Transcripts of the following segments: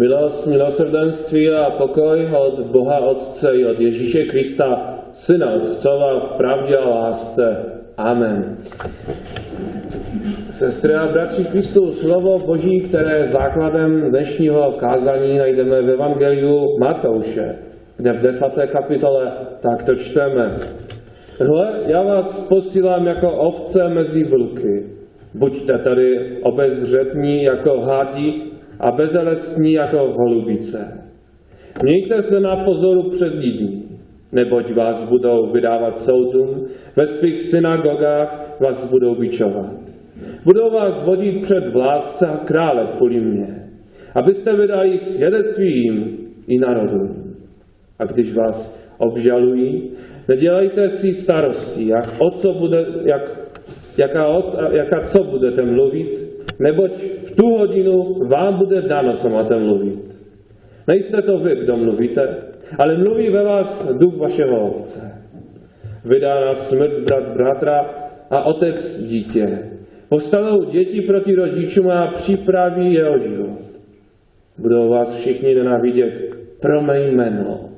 Milost, milosrdenství a pokoj od Boha Otce i od Ježíše Krista, Syna Otcova v pravdě a lásce. Amen. Sestry a bratři Kristu, slovo Boží, které je základem dnešního kázání, najdeme v Evangeliu Matouše, kde v 10. kapitole takto čteme. Hle, já vás posílám jako ovce mezi vlky. Buďte tedy obezřetní jako hadi a bezelestní jako holubice. Mějte se na pozoru před lidmi, neboť vás budou vydávat soudům, ve svých synagogách vás budou bičovat. Budou vás vodit před vládce a krále kvůli mně, abyste vydali svědectví jim i národům. A když vás obžalují, nedělejte si starosti, co budete mluvit, neboť v tu hodinu vám bude dáno, co máte mluvit. Nejste to vy, kdo mluvíte, ale mluví ve vás duch vašeho Otce. Vydá na smrt brat bratra a otec dítě. Povstanou děti proti rodičům a připraví je o život. Budou vás všichni nenávidět pro mé jméno,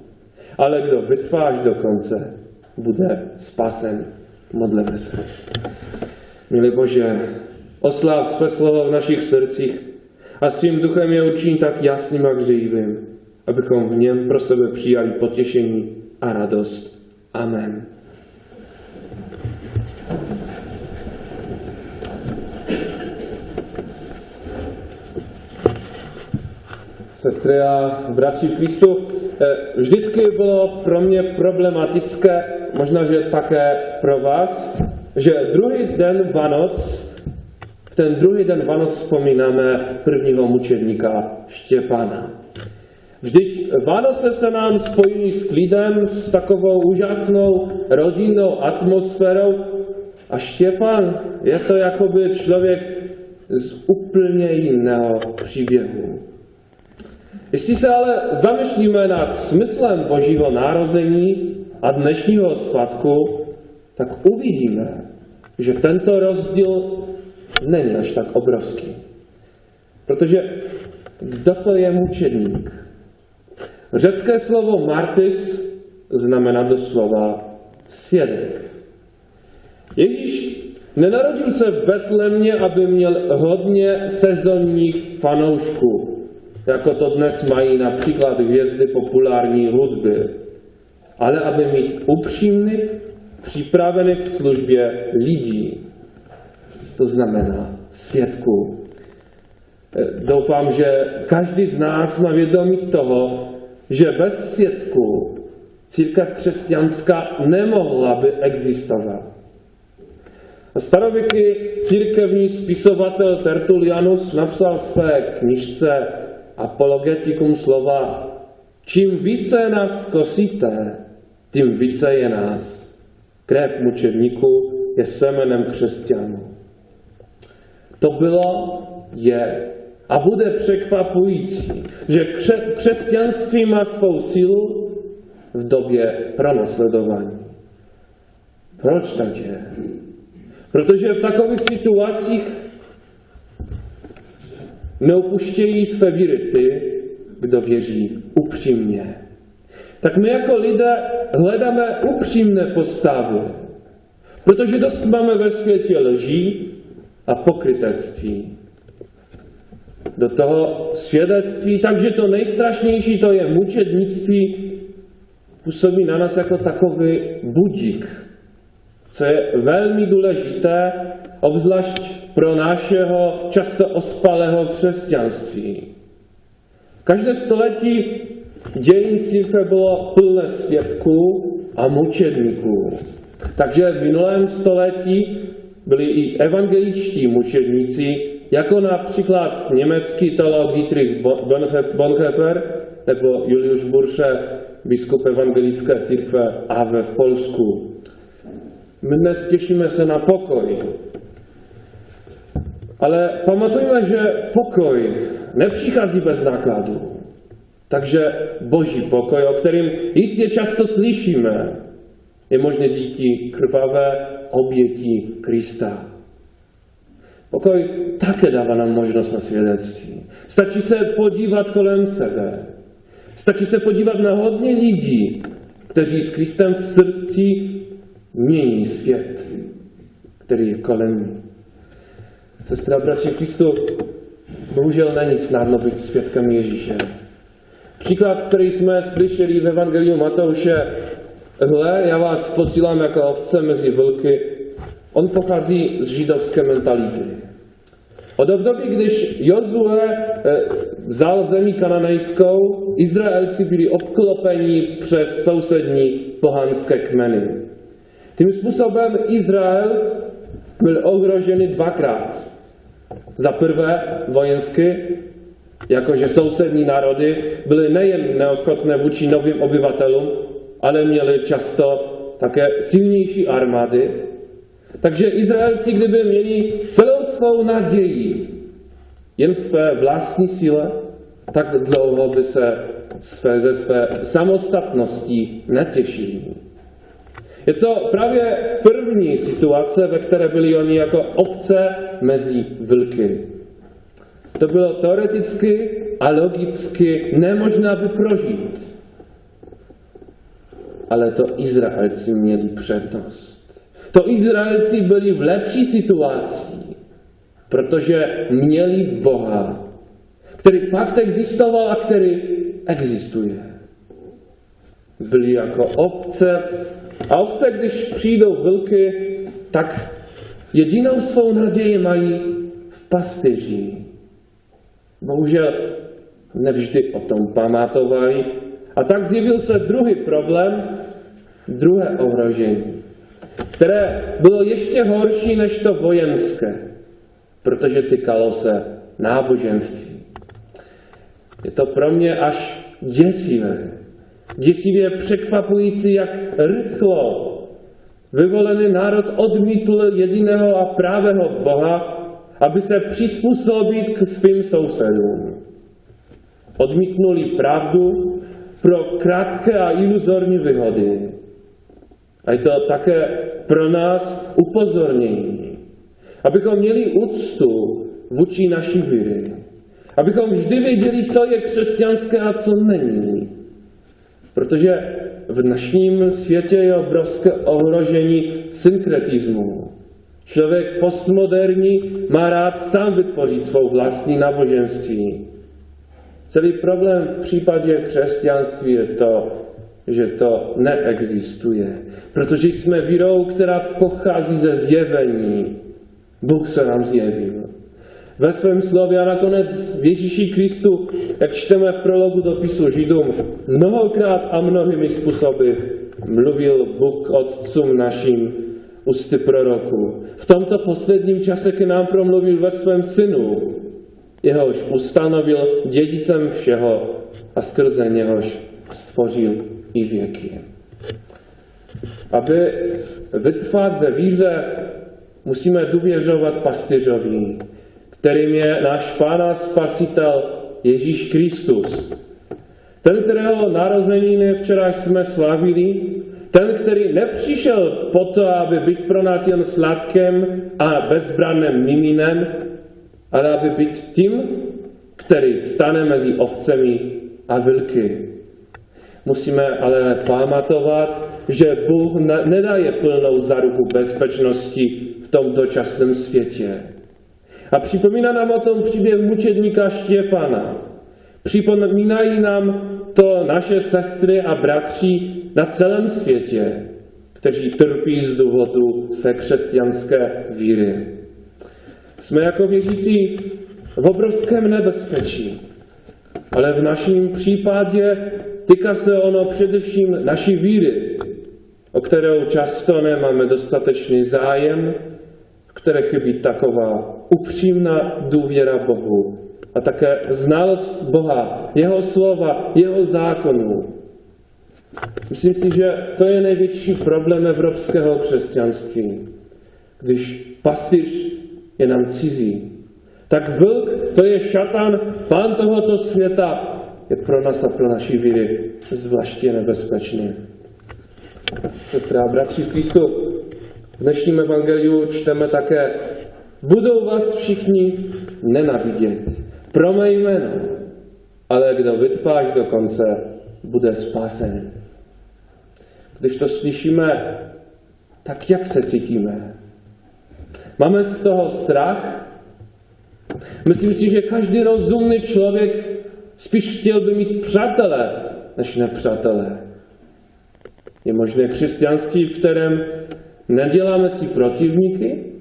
ale kdo vytrvá až do konce, bude spasen. Modleme se. Milý Bože, osláv své slovo v našich srdcích a svým duchem je učiň tak jasným a hřejivým, abychom v něm pro sebe přijali potěšení a radost. Amen. Sestry a bratři v Kristu, vždycky bylo pro mě problematické, možná, že také pro vás, že v ten druhý den Vánoc vzpomínáme prvního mučedníka Štěpána. Vždyť Vánoce se nám spojí s klidem, s takovou úžasnou rodinnou atmosférou a Štěpán je to jakoby člověk z úplně jiného příběhu. Jestli se ale zamýšlíme nad smyslem Božího narození a dnešního svatku, tak uvidíme, že tento rozdíl není až tak obrovský. Protože kdo to je mučedník? Řecké slovo martys znamená doslova svědek. Ježíš nenarodil se v Betlémě, aby měl hodně sezonních fanoušků, jako to dnes mají například hvězdy populární hudby, ale aby mít upřímných, připravených k službě lidí. To znamená svědků. Doufám, že každý z nás má vědomí toho, že bez svědků církev křesťanská nemohla by existovat. Starověký církevní spisovatel Tertullianus napsal v své knižce Apologeticum slova: čím více nás kosíte, tím více je nás. Krev mučedníků je semenem křesťanů. To bylo, je a bude překvapující, že křesťanství má svou sílu v době pronásledování. Proč tak je? Protože v takových situacích neupuštějí své víry ty, kdo věří upřímně. Tak my jako lidé hledáme upřímné postavy, protože dost máme ve světě lží a pokrytectví. Do toho svědectví, takže to nejstrašnější, to je mučednictví, působí na nás jako takový budík, co je velmi důležité, obzvlášť pro našeho často ospalého křesťanství. Každé století dějin církve bylo plné svědků a mučedníků. Takže v minulém století byli i evangeličtí mučedníci, jako například německý teolog Dietrich Bonhoeffer nebo Julius Burše, biskup evangelické církve AWE v Polsku. My dnes těšíme se na pokoj. Ale pamatujme, že pokoj nepřichází bez nákladů. Takže Boží pokoj, o kterém jistě často slyšíme, je možné díky krvavé oběti Krista. Pokoj také dává nám možnost na svědectví. Stačí se podívat kolem sebe. Stačí se podívat na hodně lidí, kteří s Kristem v srdci mění svět, který je kolem ní. Sestra, bratři v Kristu, bohužel není snadno být svědkem Ježíše. Příklad, který jsme slyšeli v Evangeliu Matouše, hle, já vás posílám jako ovce mezi vlky, on pochází z židovské mentality. Od období, když Jozue vzal zemi kananejskou, Izraelci byli obklopeni přes sousední pohanské kmeny. Tím způsobem Izrael byl ohrožený dvakrát. Za prvé vojensky, jakože sousední národy byly nejen neochotné vůči novým obyvatelům, ale měli často také silnější armády. Takže Izraelci, kdyby měli celou svou naději jen v své vlastní síle, tak dlouho by se ze své samostatnosti netěšili. Je to právě první situace, ve které byli oni jako ovce mezi vlky. To bylo teoreticky a logicky nemožné by prožít. Ale to Izraelci měli přednost. To Izraelci byli v lepší situaci, protože měli Boha, který fakt existoval a který existuje. Byli jako ovce a ovce, když přijdou vlky, tak jedinou svou naději mají v pastýři. Bohužel nevždy o tom pamatovali a tak zjevil se druhý problém, druhé ohrožení, které bylo ještě horší než to vojenské, protože týkalo se náboženství. Je to pro mě až děsivé. Děsivě překvapující, jak rychlo vyvolený národ odmítl jediného a pravého Boha, aby se přizpůsobit k svým sousedům. Odmítnuli pravdu pro krátké a iluzorní výhody. A je to také pro nás upozornění, abychom měli úctu vůči naší víry. Abychom vždy věděli, co je křesťanské a co není. Protože v dnešním světě je obrovské ohrožení synkretismu. Člověk postmoderní má rád sám vytvořit svou vlastní náboženství. Celý problém v případě křesťanství je to, že to neexistuje. Protože jsme vírou, která pochází ze zjevení. Bůh se nám zjevil ve svém slově a nakonec v Ježíši Kristu, jak čteme v prologu dopisu Židům, mnohokrát a mnohými způsoby mluvil Bůh otcům našim ústy proroků. V tomto posledním čase k nám promluvil ve svém synu, jehož ustanovil dědicem všeho a skrze něhož stvořil i věky. Aby vytrvat ve víře, musíme důvěřovat pastýřovi, kterým je náš Pán a Spasitel Ježíš Kristus. Ten, kterého narozeniny včera jsme slavili, ten, který nepřišel po to, aby být pro nás jen sladkem a bezbranným miminem, ale aby být tím, který stane mezi ovcemi a vlky. Musíme ale pamatovat, že Bůh nedaje plnou záruku bezpečnosti v tom dočasném světě. A připomíná nám o tom příběh mučedníka Štěpana. Připomínají nám to naše sestry a bratři na celém světě, kteří trpí z důvodu své křesťanské víry. Jsme jako věřící v obrovském nebezpečí, ale v našem případě týká se ono především naší víry, o kterou často nemáme dostatečný zájem, v které chybí taková upřímná důvěra Bohu a také znalost Boha, jeho slova, jeho zákonů. Myslím si, že to je největší problém evropského křesťanství. Když pastýř je nám cizí, tak vlk, to je šatan, pán tohoto světa, je pro nás a pro naši víry zvláště nebezpečný. Sestra a bratři v Kristu, v dnešním evangeliu čteme také Budou vás všichni nenávidět pro mé jméno, ale kdo vytrvá až do konce, bude spasen. Když to slyšíme, tak jak se cítíme? Máme z toho strach? Myslím si, že každý rozumný člověk spíš chtěl by mít přátele, než nepřátele. Je možné křesťanství, v kterém neděláme si protivníky?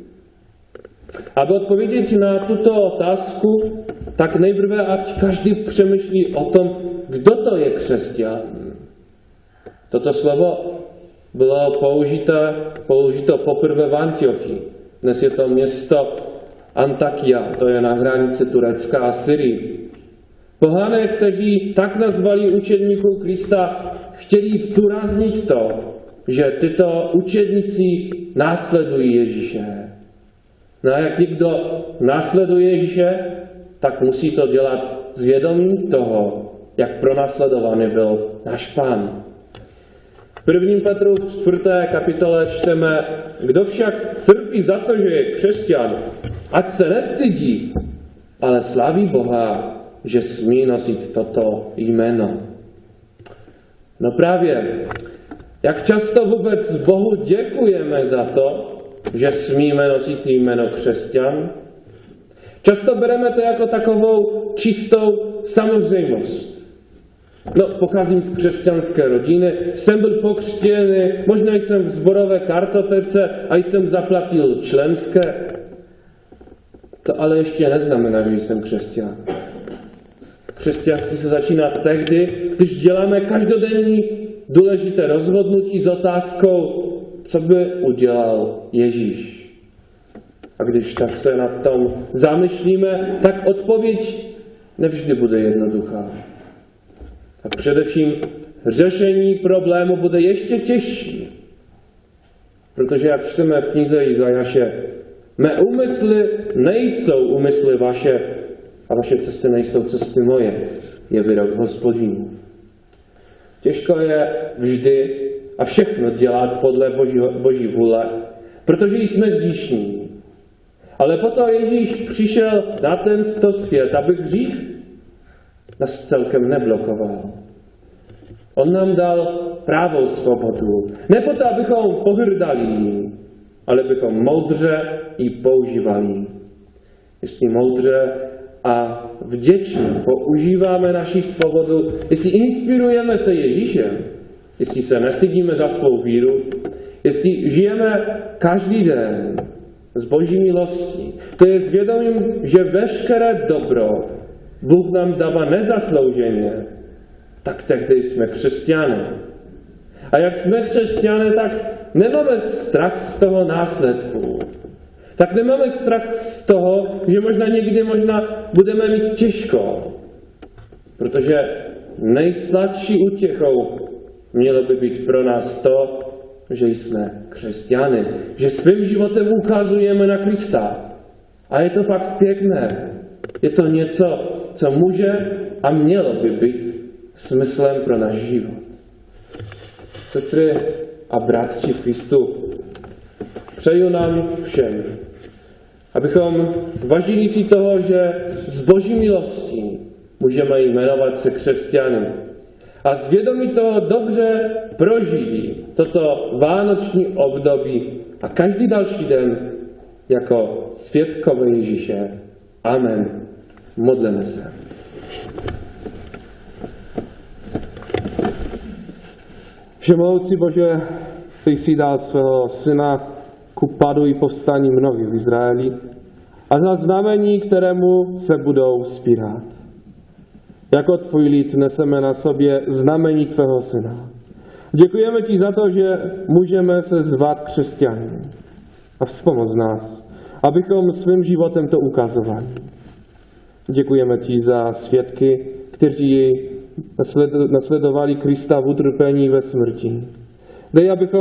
Aby odpovědět na tuto otázku, tak nejprve ať každý přemýšlí o tom, kdo to je křesťan. Toto slovo bylo použito poprvé v Antiochii. Dnes je to město Antakia, to je na hranici Turecka a Syrii. Pohané, kteří tak nazvali učedníků Krista, chtěli zdůraznit to, že tyto učedníci následují Ježíše. No a jak někdo následuje Ježíše, tak musí to dělat s vědomím toho, jak pronásledovaný byl náš Pán. V 1. Petru v 4. kapitole čteme, kdo však trpí za to, že je křesťan, ať se nestydí, ale slaví Boha, že smí nosit toto jméno. No právě, jak často vůbec Bohu děkujeme za to, že smíme nosit jméno křesťan? Často bereme to jako takovou čistou samozřejmost. No, pocházím z křesťanské rodiny, jsem byl pokřtěný, možná jsem v sborové kartotece a jsem zaplatil členské. To ale ještě neznamená, že jsem křesťan. Křesťanství se začíná tehdy, když děláme každodenní důležité rozhodnutí s otázkou, co by udělal Ježíš. A když tak se nad tom zamyslíme, tak odpověď nevždy bude jednoduchá. A především řešení problému bude ještě těžší. Protože jak čteme v knize Izajaše, mé úmysly nejsou úmysly vaše a vaše cesty nejsou cesty moje, je výrok Hospodinů. Těžko je vždy a všechno dělat podle Boží vůle, protože jsme hříšní. Ale potom Ježíš přišel na tento svět, aby hřích nás celkem neblokoval. On nám dal právou svobodu. Ne proto, abychom pohrdali, ale abychom moudře ji používali. Jestli moudře a vděčně používáme naši svobodu, jestli inspirujeme se Ježíšem, jestli se nestydíme za svou víru, jestli žijeme každý den z Boží milosti, to je zvědomím, že veškeré dobro Bůh nám dává nezaslouženě, tak tehdy jsme křesťané. A jak jsme křesťané, tak nemáme strach z toho následku. Tak nemáme strach z toho, že někdy budeme mít těžko. Protože nejsladší útěchou mělo by být pro nás to, že jsme křesťany. Že svým životem ukazujeme na Krista. A je to fakt pěkné. Je to něco, co může a mělo by být smyslem pro náš život. Sestry a bratři v Kristu, přeju nám všem, abychom vážili si toho, že z Boží milostí můžeme jmenovat se křesťany. A z vědomí toho dobře prožili toto vánoční období a každý další den jako svědkové Ježíše. Amen. Modleme se. Všemohoucí Bože, ty jsi dal svého syna ku padu i povstání mnohých v Izraeli a za znamení, kterému se budou spírat. Jako tvůj lid neseme na sobě znamení tvého syna. Děkujeme ti za to, že můžeme se zvat křesťany a vzpomoc nás, abychom svým životem to ukazovali. Děkujeme ti za svědky, kteří nasledovali Krista v utrpení ve smrti. Dej, abychom